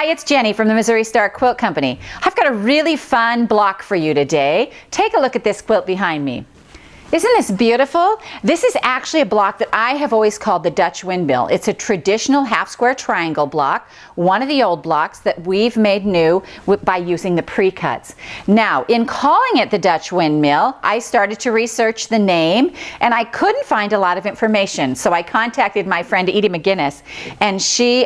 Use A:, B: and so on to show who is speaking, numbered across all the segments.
A: Hi, it's Jenny from the Missouri Star Quilt Company. I've got a really fun block for you today. Take a look at this quilt behind me. Isn't this beautiful? This is actually a block that I have always called the Dutch windmill. It's a traditional half square triangle block, one of the old blocks that we've made new by using the pre-cuts. Now, in calling it the Dutch windmill, I started to research the name and I couldn't find a lot of information. So I contacted my friend Edie McGinnis and she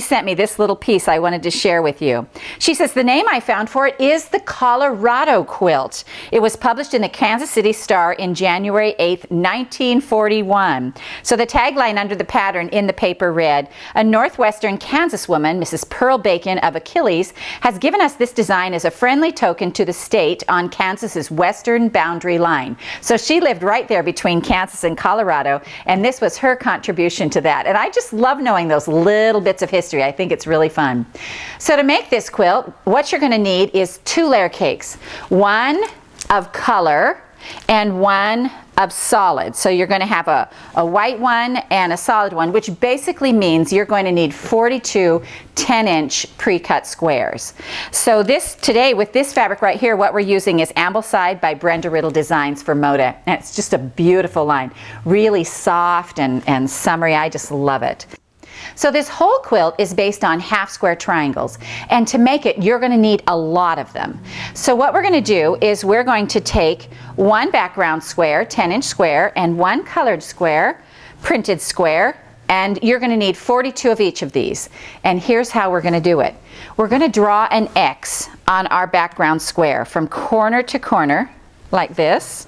A: sent me this little piece I wanted to share with you. She says the name I found for it is the Colorado quilt. It was published in the Kansas City Star in January 8th, 1941. So the tagline under the pattern in the paper read, "A northwestern Kansas woman, Mrs. Pearl Bacon of Achilles, has given us this design as a friendly token to the state on Kansas's western boundary line." So she lived right there between Kansas and Colorado, and this was her contribution to that. And I just love knowing those little bits of history. I think it's really fun. So to make this quilt, what you're going to need is 2 layer cakes, one of color and one of solid. So you're going to have a white one and a solid one, which basically means you're going to need 42 10-inch pre-cut squares. So today with this fabric right here, what we're using is Ambleside by Brenda Riddle Designs for Moda. And it's just a beautiful line, really soft and summery. I just love it. So this whole quilt is based on half square triangles, and to make it you're going to need a lot of them. So what we're going to do is we're going to take one background square, 10-inch square, and one colored square, printed square, and you're going to need 42 of each of these. And here's how we're going to do it. We're going to draw an X on our background square from corner to corner like this,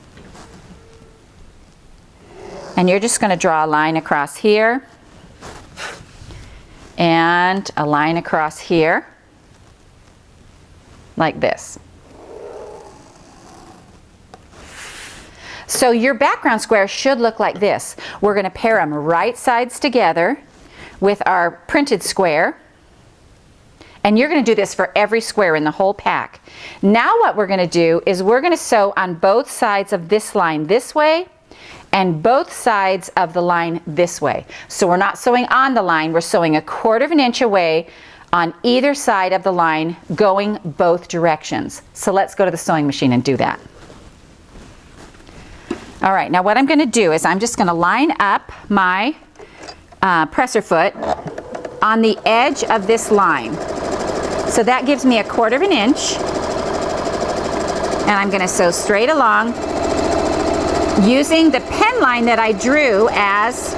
A: and you're just going to draw a line across here and a line across here like this. So your background square should look like this. We're going to pair them right sides together with our printed square, and you're going to do this for every square in the whole pack. Now what we're going to do is we're going to sew on both sides of this line this way and both sides of the line this way. So we're not sewing on the line, we're sewing 1/4 inch away on either side of the line, going both directions. So let's go to the sewing machine and do that. All right, now what I'm going to do is I'm just going to line up my presser foot on the edge of this line. So that gives me 1/4 inch, and I'm going to sew straight along using the pen line that I drew as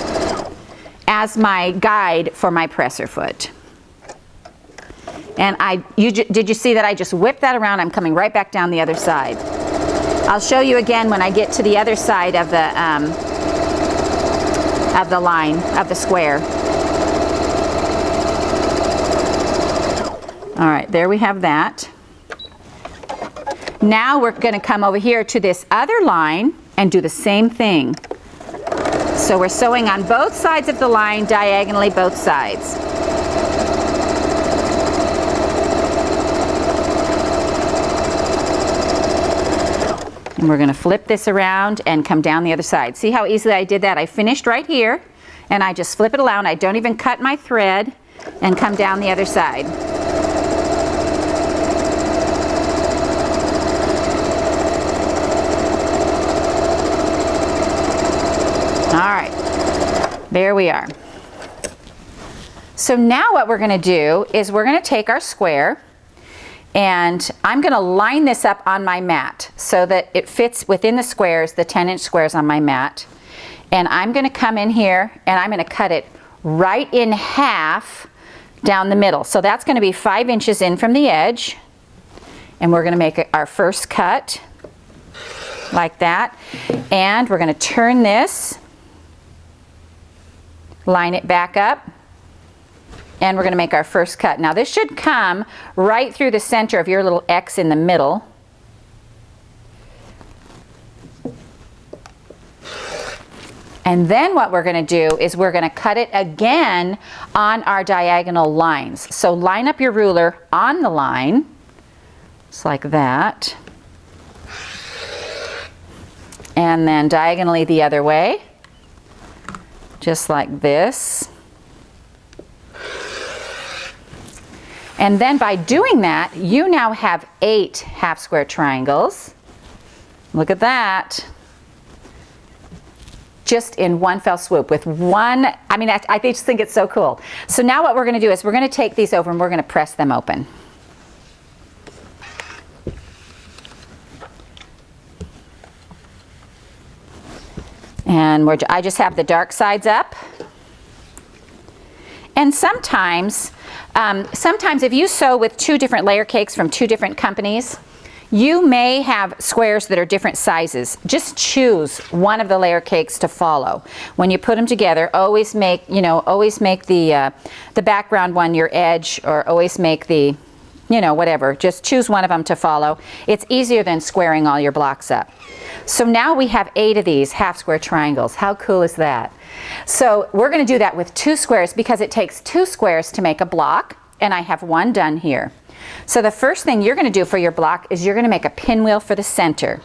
A: my guide for my presser foot. And did you see that I just whipped that around? I'm coming right back down the other side. I'll show you again when I get to the other side of the line, of the square. All right, there we have that. Now we're going to come over here to this other line and do the same thing. So we're sewing on both sides of the line, diagonally both sides. And we're going to flip this around and come down the other side. See how easily I did that? I finished right here, and I just flip it around. I don't even cut my thread, and come down the other side. All right, there we are. So now what we're going to do is we're going to take our square, and I'm going to line this up on my mat so that it fits within the squares, the 10-inch squares on my mat. And I'm going to come in here and I'm going to cut it right in half down the middle. So that's going to be 5 inches in from the edge, and we're going to make our first cut like that. And we're going to turn this, line it back up, and we're going to make our first cut. Now this should come right through the center of your little X in the middle. And then what we're going to do is we're going to cut it again on our diagonal lines. So line up your ruler on the line, just like that. And then diagonally the other way, just like this. And then by doing that, you now have 8 half square triangles. Look at that. Just in one fell swoop with one, I mean, I just think it's so cool. So now what we're going to do is we're going to take these over and we're going to press them open. And I just have the dark sides up. And sometimes if you sew with 2 different layer cakes from 2 different companies, you may have squares that are different sizes. Just choose one of the layer cakes to follow. When you put them together, always make the background one your edge, or always make the, whatever. Just choose one of them to follow. It's easier than squaring all your blocks up. So now we have 8 of these half square triangles. How cool is that? So we're going to do that with 2 squares because it takes 2 squares to make a block, and I have one done here. So the first thing you're going to do for your block is you're going to make a pinwheel for the center.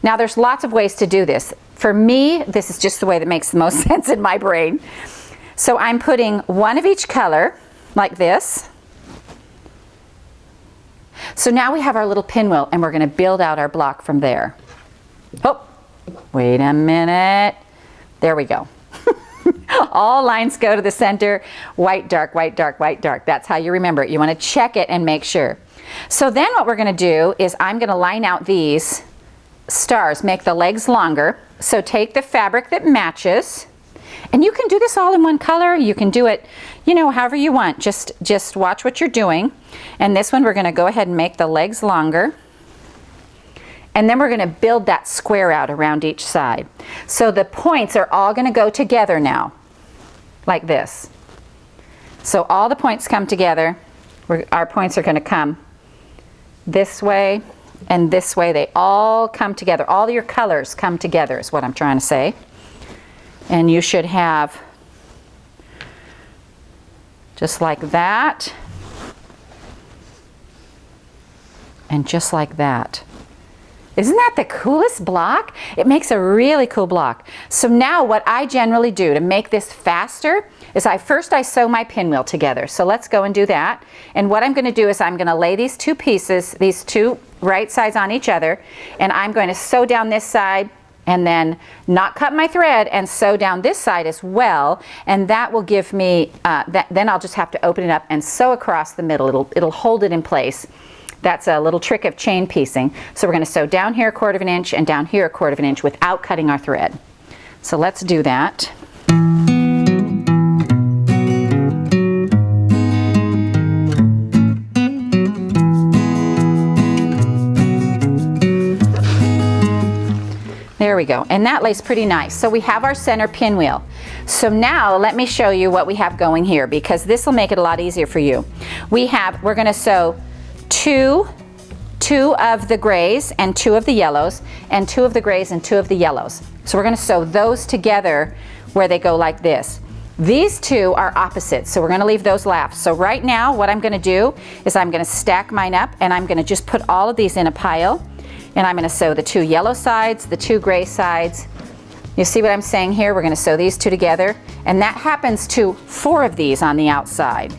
A: Now there's lots of ways to do this. For me, this is just the way that makes the most sense in my brain. So I'm putting one of each color like this. So now we have our little pinwheel, and we're going to build out our block from there. Oh, wait a minute. There we go. All lines go to the center. White, dark, white, dark, white, dark. That's how you remember it. You want to check it and make sure. So then what we're going to do is I'm going to line out these stars, make the legs longer. So take the fabric that matches, and you can do this all in one color. You can do it, however you want. Just watch what you're doing. And this one we're going to go ahead and make the legs longer. And then we're going to build that square out around each side. So the points are all going to go together now, like this. So all the points come together. Our points are going to come this way and this way. They all come together. All your colors come together is what I'm trying to say. And you should have just like that. And just like that. Isn't that the coolest block? It makes a really cool block. So now what I generally do to make this faster is first I sew my pinwheel together. So let's go and do that. And what I'm going to do is I'm going to lay these 2 pieces, these 2 right sides on each other, and I'm going to sew down this side and then not cut my thread and sew down this side as well. And that will give me, then I'll just have to open it up and sew across the middle. It'll hold it in place. That's a little trick of chain piecing. So we're going to sew down here 1/4 inch and down here 1/4 inch without cutting our thread. So let's do that. There we go. And that lays pretty nice. So we have our center pinwheel. So now let me show you what we have going here, because this will make it a lot easier for you. We're going to sew two of the grays and 2 of the yellows, and 2 of the grays and 2 of the yellows. So we're going to sew those together where they go like this. These 2 are opposites, so we're going to leave those left. So right now what I'm going to do is I'm going to stack mine up, and I'm going to just put all of these in a pile, and I'm going to sew the 2 yellow sides, the 2 gray sides. You see what I'm saying here? We're going to sew these 2 together, and that happens to 4 of these on the outside.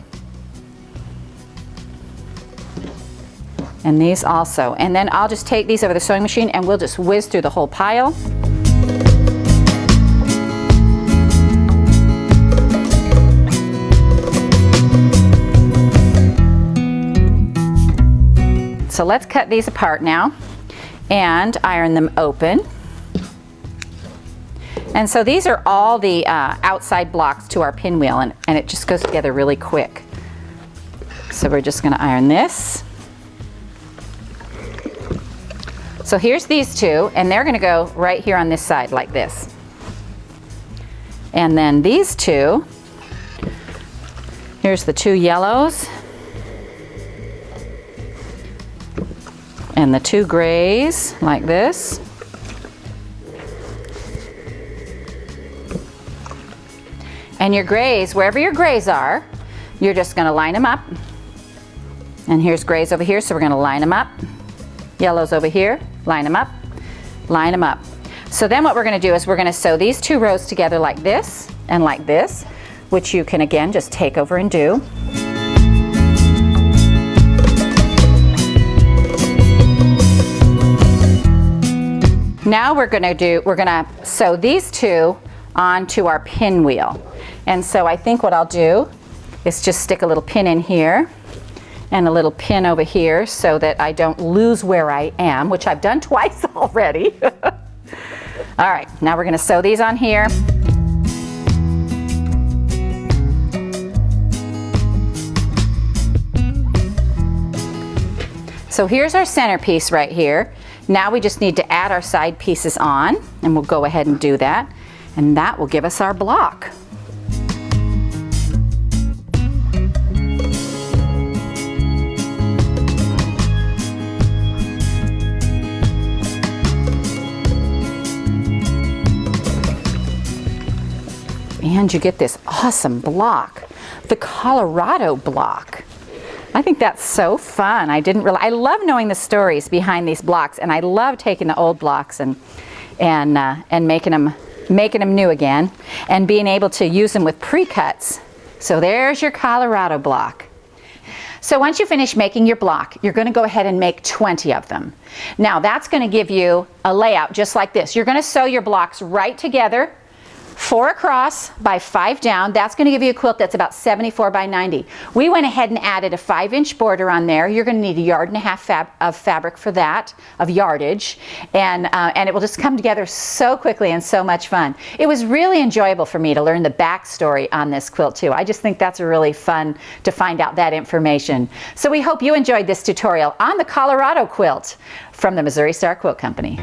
A: And these also. And then I'll just take these over the sewing machine and we'll just whiz through the whole pile. So let's cut these apart now and iron them open. And so these are all the outside blocks to our pinwheel, and it just goes together really quick. So we're just going to iron this. So here's these 2, and they're going to go right here on this side like this. And then these 2, here's the 2 yellows and the 2 grays like this. And your grays, wherever your grays are, you're just going to line them up. And here's grays over here, so we're going to line them up. Yellows over here, line them up, line them up. So then what we're going to do is we're going to sew these 2 rows together like this and like this, which you can again just take over and do. Now we're gonna sew these two onto our pinwheel. And so I think what I'll do is just stick a little pin in here and a little pin over here so that I don't lose where I am, which I've done twice already. All right, now we're gonna sew these on here. So here's our centerpiece right here. Now we just need to add our side pieces on, and we'll go ahead and do that. And that will give us our block. And you get this awesome block, the Colorado block. I think that's so fun. I love knowing the stories behind these blocks, and I love taking the old blocks and making them new again, and being able to use them with pre-cuts. So there's your Colorado block. So once you finish making your block, you're going to go ahead and make 20 of them. Now that's going to give you a layout just like this. You're going to sew your blocks right together, 4 across by 5 down. That's going to give you a quilt that's about 74 by 90. We went ahead and added a 5-inch border on there. You're going to need 1.5 yards of fabric for that, of yardage, and it will just come together so quickly and so much fun. It was really enjoyable for me to learn the backstory on this quilt too. I just think that's really fun to find out that information. So we hope you enjoyed this tutorial on the Colorado quilt from the Missouri Star Quilt Company.